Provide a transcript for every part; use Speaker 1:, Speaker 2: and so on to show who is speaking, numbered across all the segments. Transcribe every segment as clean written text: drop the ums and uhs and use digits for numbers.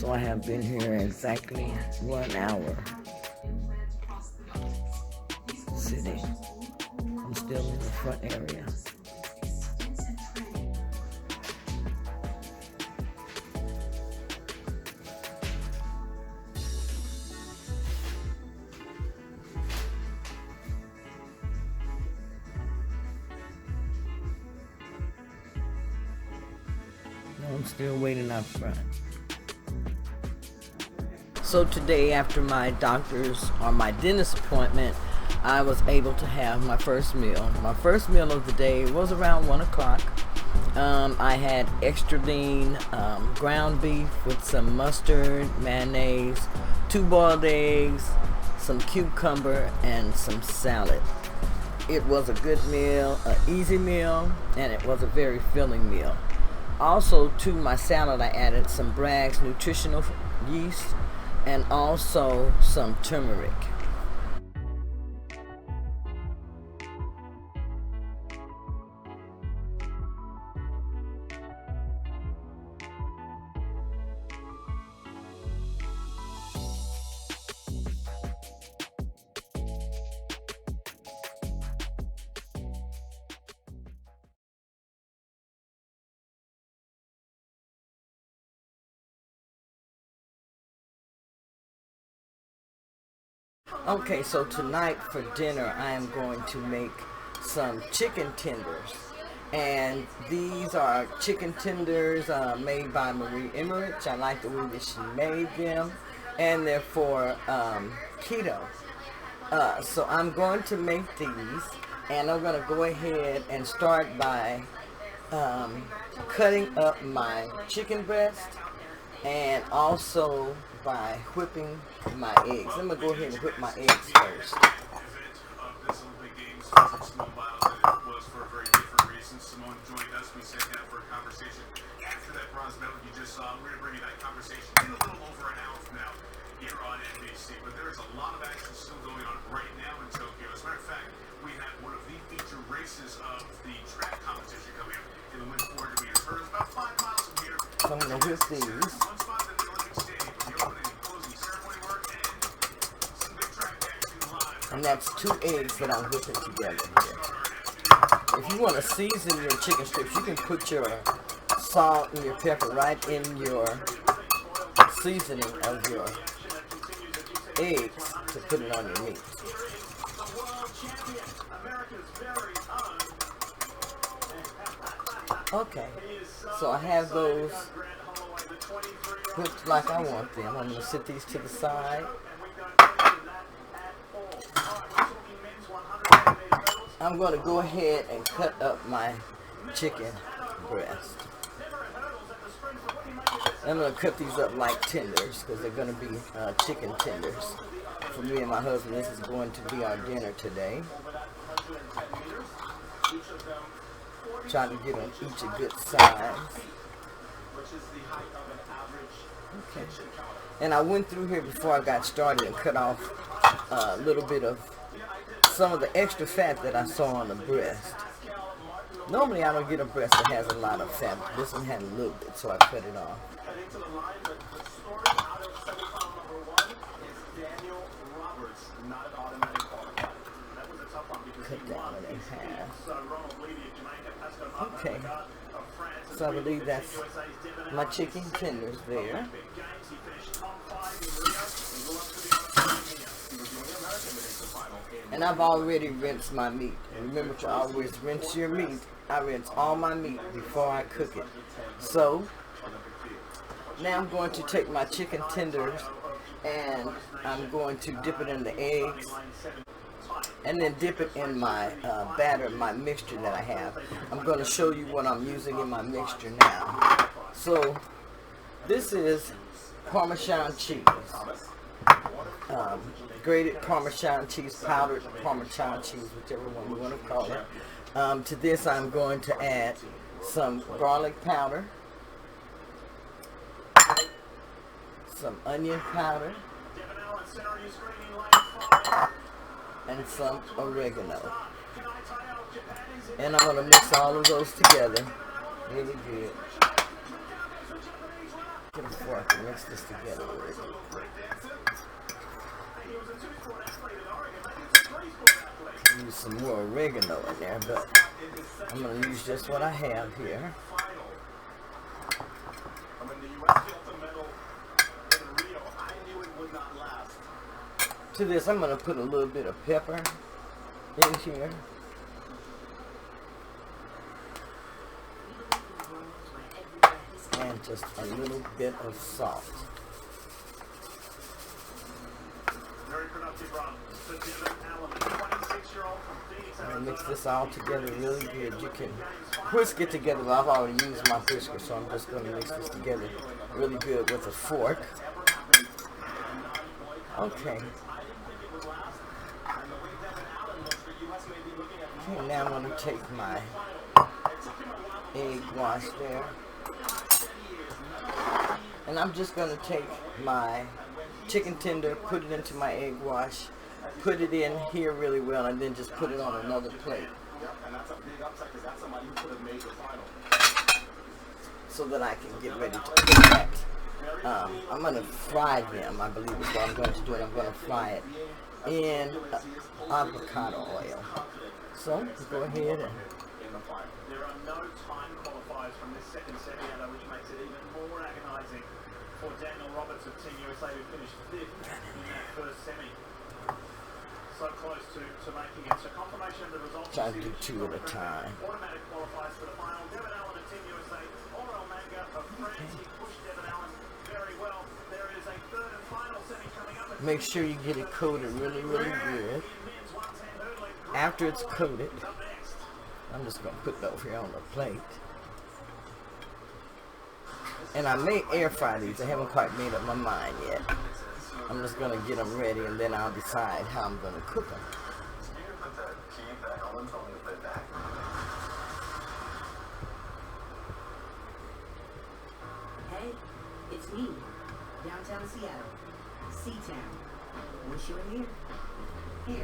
Speaker 1: So I have been here exactly 1 hour sitting. I'm still in the front area. I'm still waiting out front. So today, after my doctor's or my dentist appointment, I was able to have my first meal. My first meal of the day was around 1 o'clock. I had extra lean ground beef with some mustard, mayonnaise, 2 boiled eggs, some cucumber, and some salad. It was a good meal, an easy meal, and it was a very filling meal. Also, to my salad, I added some Bragg's nutritional yeast and also some turmeric. Okay, so tonight for dinner, I am going to make some chicken tenders. And these are chicken tenders made by Marie Emmerich. I like the way that she made them. And they're for keto. So I'm going to make these. And I'm going to go ahead and start by cutting up my chicken breast. And also by whipping my eggs. I'm going to go ahead and whip my eggs first. Simone joined us. We sat down for a conversation. After that bronze medal you just saw, we're going to bring you that conversation in a little over an hour from now here on NBC. But there is a lot of action still going on right now in Tokyo. As a matter of fact, we have one of the feature races of the track competition coming up in the men's 400 meters. It's about 5 miles from here. So I'm going to whip these. One spot in the Olympic Stadium for the opening and closing ceremony work and some big track action live. And that's 2 eggs that I'm whipping together here. If you want to season your chicken strips, you can put your salt and your pepper right in your seasoning of your eggs to put it on your meat. Okay, so I have those whipped like I want them. I'm going to set these to the side. I'm going to go ahead and cut up my chicken breast. I'm going to cut these up like tenders because they're going to be chicken tenders. For me and my husband, this is going to be our dinner today. Trying to get them each a good size. Okay. And I went through here before I got started and cut off a little bit of some of the extra fat that I saw on the breast. Normally I don't get a breast that has a lot of fat. This one had a little bit, so I cut it off. Cut that one in half. Okay. So I believe that's my chicken tenders there. And I've already rinsed my meat. Remember to always rinse your meat. I rinse all my meat before I cook it. So, now I'm going to take my chicken tenders and I'm going to dip it in the eggs. And then dip it in my batter, my mixture that I have. I'm going to show you what I'm using in my mixture now. So, this is Parmesan cheese. Grated Parmesan cheese, powdered Parmesan cheese, whichever one you want to call it. To this I'm going to add some garlic powder, some onion powder, and some oregano. And I'm going to mix all of those together really good.
Speaker 2: Get a fork and mix this together. Use some more oregano in there, but I'm going to use just what I have here. To this, I'm going to put a little bit of pepper in here. And just a little bit of salt.
Speaker 1: Very productive run. Allen, 26-year-old from Phoenix,
Speaker 2: I'm going to mix this all together really good. You can whisk it together, but I've already used my whisker, so I'm just going to mix this together really good with a fork. Okay. Okay, now I'm going to take my egg wash there. And I'm just going to take my chicken tender, put it into my egg wash, put it in here really well, and then just put it on another plate. So that I can get ready to cook that. I'm going to fry them, I believe is what I'm going to do. I'm going to fry it in avocado oil. So, go ahead and...
Speaker 1: There are no time qualifiers from this second semi-auto, which makes it even more agonizing for Daniel Roberts of Team USA, who finished 5th in that first semi. So close to making it. So confirmation of the results.
Speaker 2: Try to do two at a time.
Speaker 1: Automatic qualifiers for the final. Devin Allen of Team USA. Orel Manga of France. He pushed Devin Allen very well. There is a third and final semi coming up.
Speaker 2: Make sure you get it coated really, really good. After it's coated, I'm just going to put it over here on the plate. And I may air fry these. I haven't quite made up my mind yet. I'm just going to get them ready, and then I'll decide how I'm going to cook them.
Speaker 3: Hey, it's me, downtown Seattle, C-Town. Wish you were here. Here,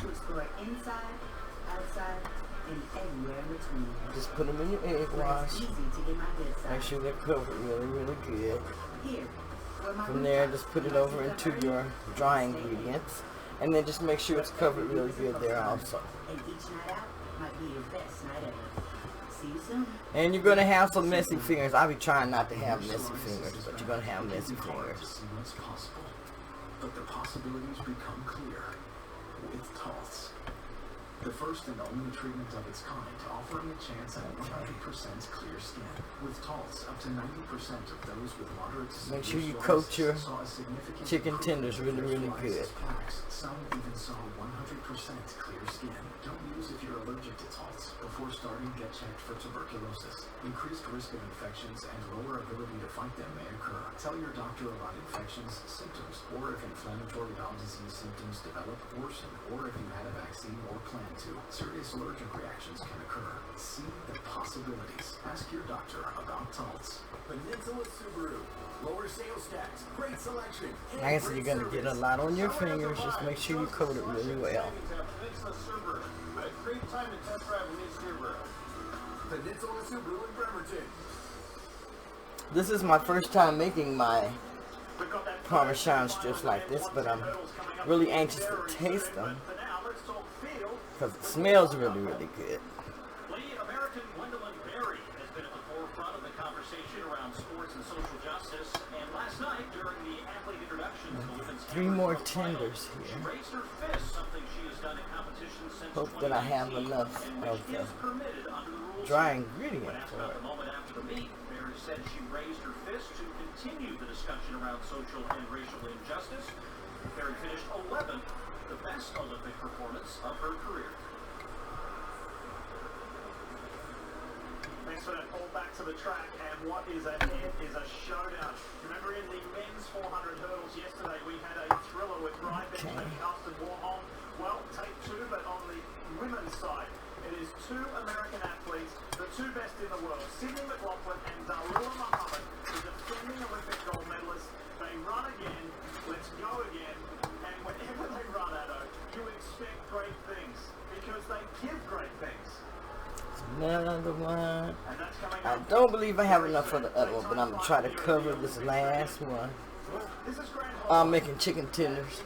Speaker 3: to explore inside, outside, and everywhere in between.
Speaker 2: Just put them in your egg wash.
Speaker 3: It's easy to get my good side.
Speaker 2: Make sure they're covered really, really good.
Speaker 3: Here, where my
Speaker 2: From there, just put it over into your dry ingredients. And then just make sure it's covered really good there also.
Speaker 3: And each night out might be your best night ever. See you soon.
Speaker 2: And you're going to have some messy fingers. I'll be trying not to have messy fingers, but you're going to have messy fingers.
Speaker 4: See what's possible, but the possibilities become clear with Taltz. The first and only treatment of its kind, offering a chance at 100% clear skin. With Taltz, up to 90% of those with moderate to severe
Speaker 2: Make sure you
Speaker 4: psoriasis
Speaker 2: coat your
Speaker 4: saw a significant
Speaker 2: chicken
Speaker 4: improvement
Speaker 2: tenders
Speaker 4: in
Speaker 2: really,
Speaker 4: their
Speaker 2: really good.
Speaker 4: psoriasis plaques. Some even saw 100% clear skin. Don't use if you're allergic to Taltz. Before starting, get checked for tuberculosis. Increased risk of infections and lower ability to fight them may occur. Tell your doctor about infections, symptoms, or if inflammatory bowel disease symptoms develop, worsen, or if you had a vaccine or plan to. Serious allergic reactions can occur. See the possibilities. Ask your doctor about Taltz.
Speaker 5: Peninsula Subaru. Lower sales tax. Great selection.
Speaker 2: Like I said, you're going to get a lot on your fingers. Just make sure you coat it really well.
Speaker 5: Peninsula Subaru. A great time to test drive a new Subaru. Peninsula Subaru in Bremerton.
Speaker 2: This is my first time making my Parmesan strips like this, but I'm really anxious to taste them because it smells really, really good.
Speaker 1: American Gwendolyn Berry has been at the forefront of the conversation around sports and social justice. And last night, during the athlete introduction to the women's
Speaker 2: 3 more tenders
Speaker 1: she
Speaker 2: here.
Speaker 1: raised her fist, something she has done in competition since
Speaker 2: Hope that I have
Speaker 1: 2019,
Speaker 2: enough
Speaker 1: and
Speaker 2: of
Speaker 1: which
Speaker 2: the
Speaker 1: is permitted under the rules.
Speaker 2: dry
Speaker 1: When
Speaker 2: ingredient
Speaker 1: asked
Speaker 2: for
Speaker 1: about
Speaker 2: it.
Speaker 1: the moment after the meet, Berry said she raised her fist to continue the discussion around social and racial injustice. Berry finished 11th, the best Olympic performance of her career. Thanks for that call back to the track, and what is ahead is a showdown. Remember in the men's 400 hurdles yesterday, we had a thriller with Ryan Benjamin and Carsten Warholm. Well, take 2, but on the women's side, it is 2 American athletes, the 2 best in the world, Sydney McLaughlin and Darula Muhammad, the defending Olympic gold medalists. They run again, let's go again, and whenever they run, Addo, you expect great things, because they give great things.
Speaker 2: Another one.
Speaker 1: And that's
Speaker 2: I don't believe I have enough for the other one, but I'm gonna try to cover this last one. I'm making chicken tenders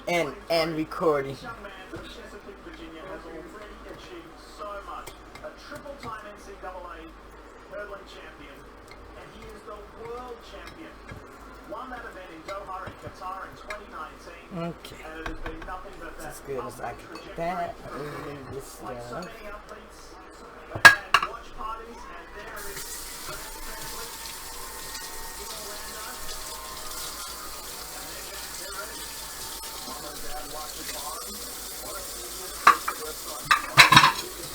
Speaker 2: and recording.
Speaker 5: Young man from Chesapeake, Virginia, has already achieved so much. A triple-time NCAA hurdling champion, and he is the world champion. Won that event in Doha in Qatar in 2019.
Speaker 2: Okay.
Speaker 5: And it has been nothing but that
Speaker 2: As good as I can
Speaker 5: upward
Speaker 2: get that.
Speaker 5: trajectory.
Speaker 2: Move this
Speaker 5: Like so
Speaker 2: down.
Speaker 5: many athletes, they've had watch parties, and there is the family in Orlando. And they're ready. Mama and dad watching on. What a genius restaurant.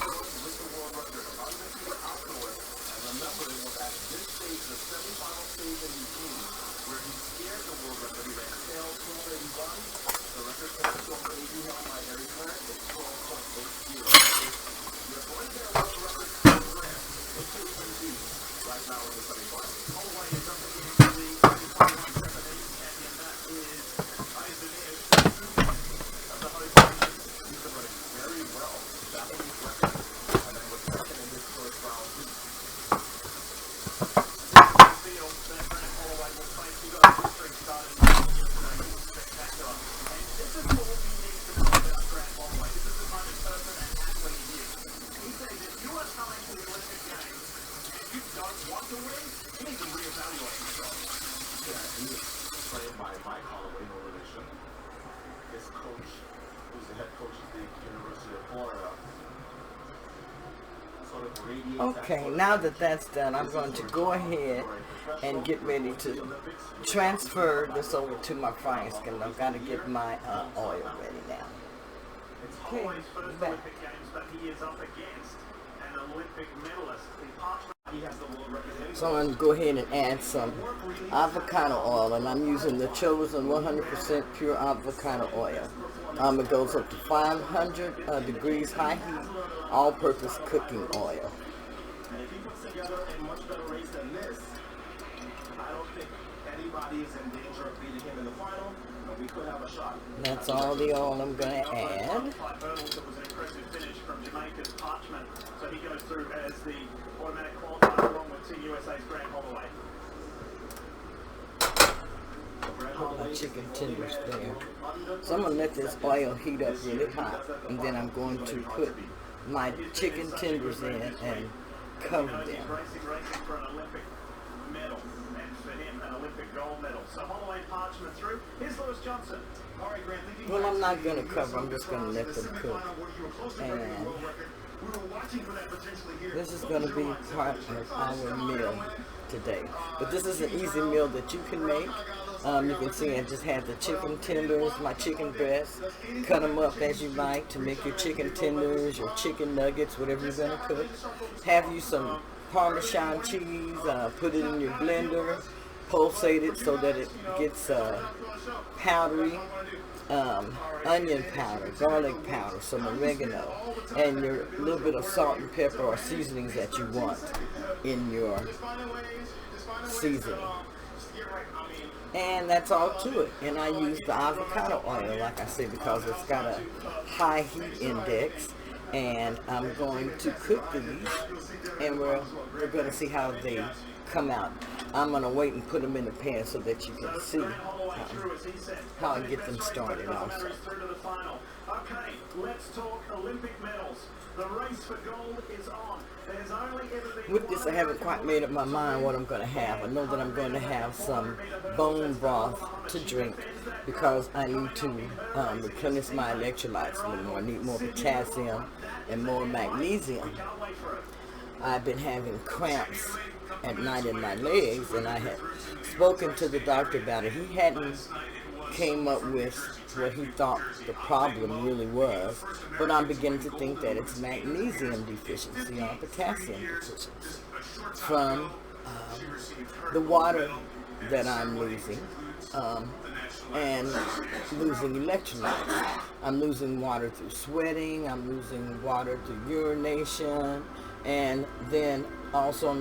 Speaker 5: With the world record, undefeated afterwards. And remember, it was at this stage, the semifinal stage in Eugene, where he scared the world record. He ran tail 1281. The record set 1280 held by Harry Curran is 12.80. You're going to get a world record program. It's easy right now in the semifinals. Holloway is up against the 2021 champion. That is Isaac of the host nation. He's been running very well. Japanese record. And then was second in his first round. Field that Grant Holloway will face. He got a history starting yesterday. He was spectacular. And this is all we need to know about Grant Holloway. This is the kind of person and athlete he is. He says if you are coming to the Olympic Games and you don't want to win, you need to reevaluate yourself. Yeah, he was trained by Mike Holloway, no relation. His coach, who's the head coach of the University of Florida, sort of radiates
Speaker 2: Okay, now that that's done, I'm going to go ahead and get ready to transfer this over to my frying skin. I've got to get my oil ready now.
Speaker 5: It's
Speaker 2: Okay,
Speaker 5: Holloway's first
Speaker 2: back.
Speaker 5: Olympic Games, but he is up against an Olympic medalist. In Parchment, he has the world record.
Speaker 2: So I'm going to go ahead and add some avocado oil, and I'm using the chosen 100% pure avocado oil. It goes up to 500 degrees high heat, all-purpose cooking oil.
Speaker 5: And if he puts together a much better race than this, I don't think anybody is in danger of beating him in the final, and we could have a shot.
Speaker 2: That's all the oil I'm going to add.
Speaker 5: 5 hurdles, it was an impressive finish from Jamaica's Parchment, so he goes through as the automatic qualifier along with Team USA's Grant Holloway.
Speaker 2: All my chicken tenders there. So I'm going to let this oil heat up really hot, and then I'm going to put my chicken tenders in and cover them.
Speaker 5: He's racing for an Olympic medal, and for him, an Olympic gold medal. So Holloway Parchment through. Here's Lewis Johnson. All right, Grant, thinking
Speaker 2: Well, I'm not going to cover, I'm just going to let them cook. And this is going to be part of our meal today. But this is an easy meal that you can make. You can see I just had the chicken tenders, my chicken breasts. Cut them up as you like to make your chicken tenders, your chicken nuggets, whatever you're going to cook. Have you some Parmesan cheese, put it in your blender, pulsate it so that it gets powdery. Onion powder, garlic powder, some oregano, and your little bit of salt and pepper or seasonings that you want in your seasoning. And that's all to it. And I use the avocado oil, like I said, because it's got a high heat index. And I'm going to cook these, and we're going to see how they come out. I'm going to wait and put them in the pan so that you can see how I get them started also.
Speaker 5: Okay, let's talk Olympic medals. The race for gold is on. There's only ever been
Speaker 2: With this, I haven't quite made up my mind what I'm going to have. I know that I'm going to have some bone broth to drink because I need to replenish my electrolytes a little more. I need more potassium and more magnesium. I've been having cramps at night in my legs, and I had spoken to the doctor about it. He hadn't came up with what he thought the problem really was, but I'm beginning to think that it's magnesium deficiency or potassium deficiency from the water that I'm losing and losing electrolytes. I'm losing water through sweating, I'm losing water through urination, and then also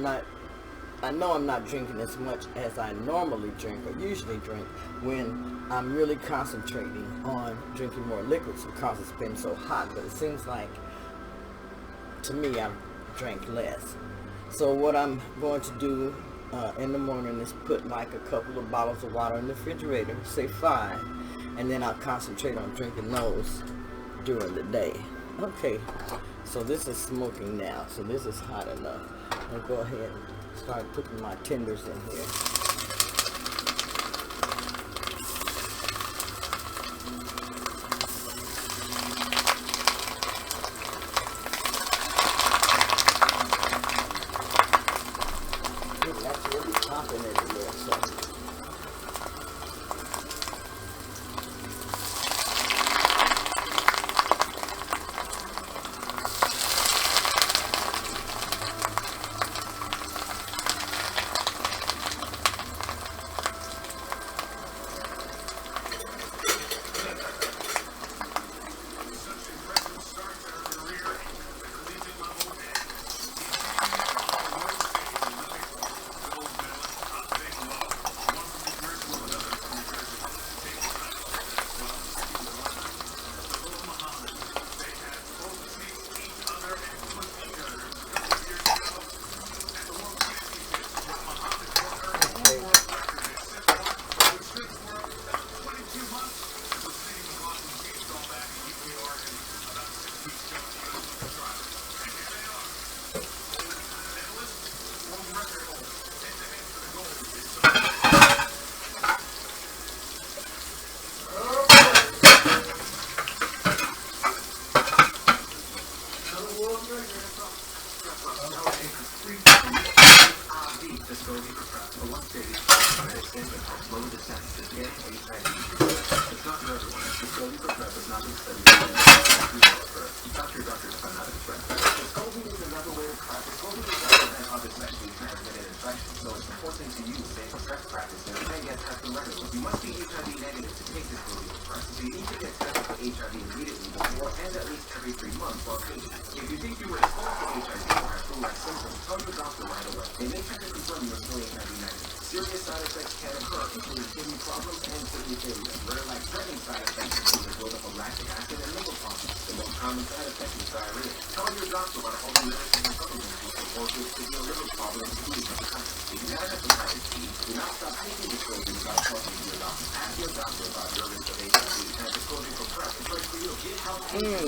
Speaker 2: I know I'm not drinking as much as I normally drink or usually drink when I'm really concentrating on drinking more liquids because it's been so hot. But it seems like, to me, I've drank less. So what I'm going to do in the morning is put like a couple of bottles of water in the refrigerator, say 5, and then I'll concentrate on drinking those during the day. Okay, so this is smoking now, so this is hot enough. I'll go ahead and start putting my tenders in here. That's really popping everywhere, so.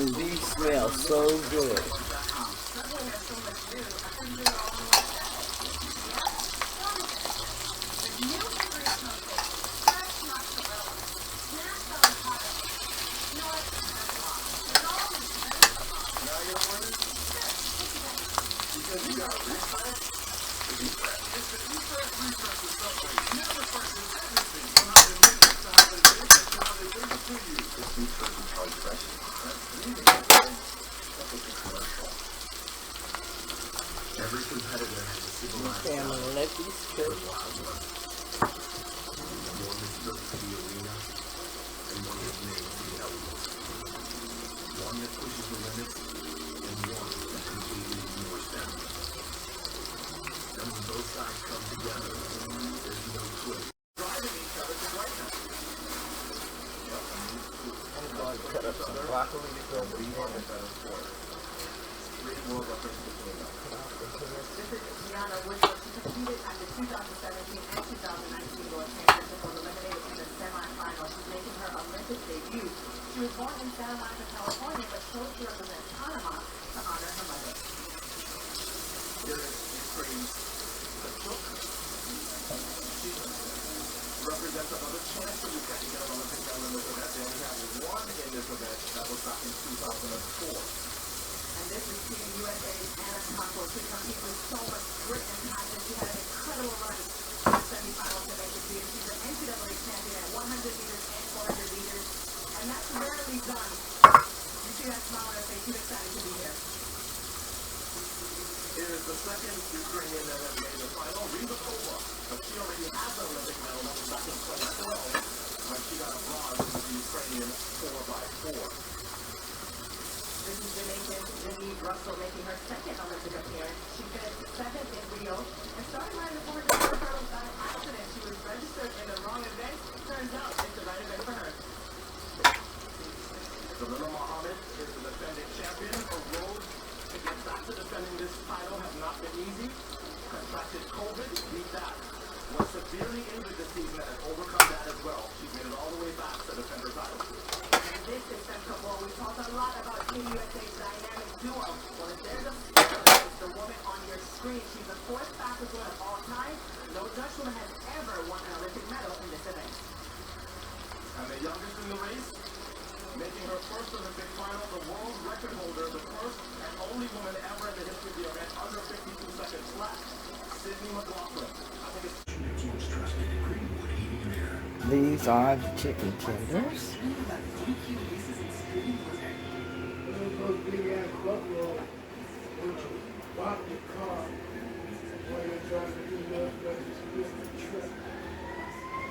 Speaker 2: These smell so good. Okay, I'm gonna let these cook. I'm going to cut up some broccoli to go with
Speaker 3: Gianna Woodward, she competed at the 2017 and 2019 World Championships, was eliminated in the semifinals. She's making her Olympic debut. She was born in Santa Monica, California, but chose to represent Panama to honor her mother.
Speaker 5: Represents another chance for Ukraine to get an Olympic medal in this event. They only have one in this event. That was back in 2004.
Speaker 3: And this is Team USA's Anna Koppel. She competed with so much grit and passion. She had an incredible run in the semifinals to make it to. She's an NCAA champion at 100 meters and 400 meters. And that's rarely done. You see that smile on her face. She's excited to be here.
Speaker 5: It is the second Ukrainian that has made the final, Rybakova, but she already has an Olympic medal. That was back in 2012 when she got a bronze in the Ukrainian 4x4.
Speaker 3: This is Jamaican Denise Russell making her second Olympic appearance. She finished 7th in Rio and started riding the 400 meter hurdles by accident. She was registered in the wrong event. Turns out it's the right event for her.
Speaker 5: Salima Mohammed is the defending champion. Her road to get back to defending this title has not been easy.
Speaker 6: the fourth fastest woman of all time, no Dutch woman has ever won an Olympic medal in this event.
Speaker 5: And the youngest in the race, making her first Olympic final, the world record holder, the first and only woman ever in the history of the event under 52 seconds flat, Sydney McLaughlin. I think it's most trusted Greenwood Heating and Air.
Speaker 2: These are the chicken tenders.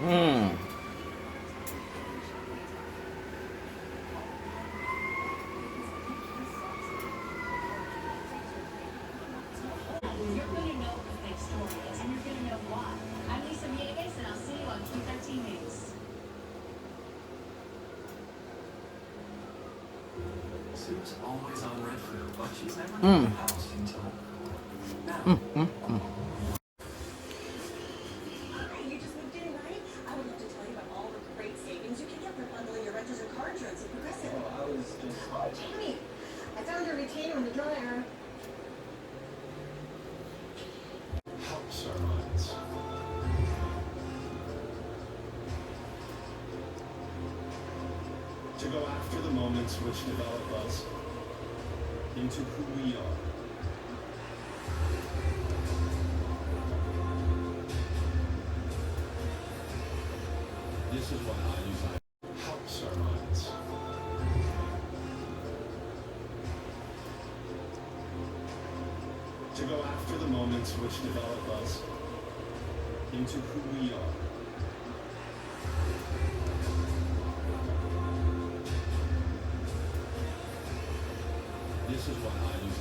Speaker 2: Mmm.
Speaker 7: You're going to know what the fake story is, and you're going to know why. I'm Lisa Villegas, and I'll see you on Q13 News.
Speaker 4: Sue's always on red food, but she's never in the house until now.
Speaker 8: Hi, you just moved in, right? I would love to tell you about all the great savings you can get by bundling your renters or car insurance with Progressive.
Speaker 4: I was just
Speaker 8: Jamie, I found your retainer in the dryer.
Speaker 4: helps our minds.
Speaker 5: To go after the moments which develop us into who we are. This is what I use.
Speaker 4: Helps our minds.
Speaker 5: To go after the moments which develop us into who we are. This is what I use.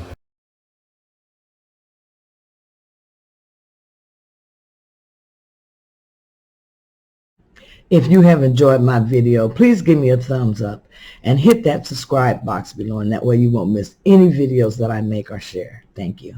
Speaker 2: If you have enjoyed my video, please give me a thumbs up and hit that subscribe box below, and that way you won't miss any videos that I make or share. Thank you.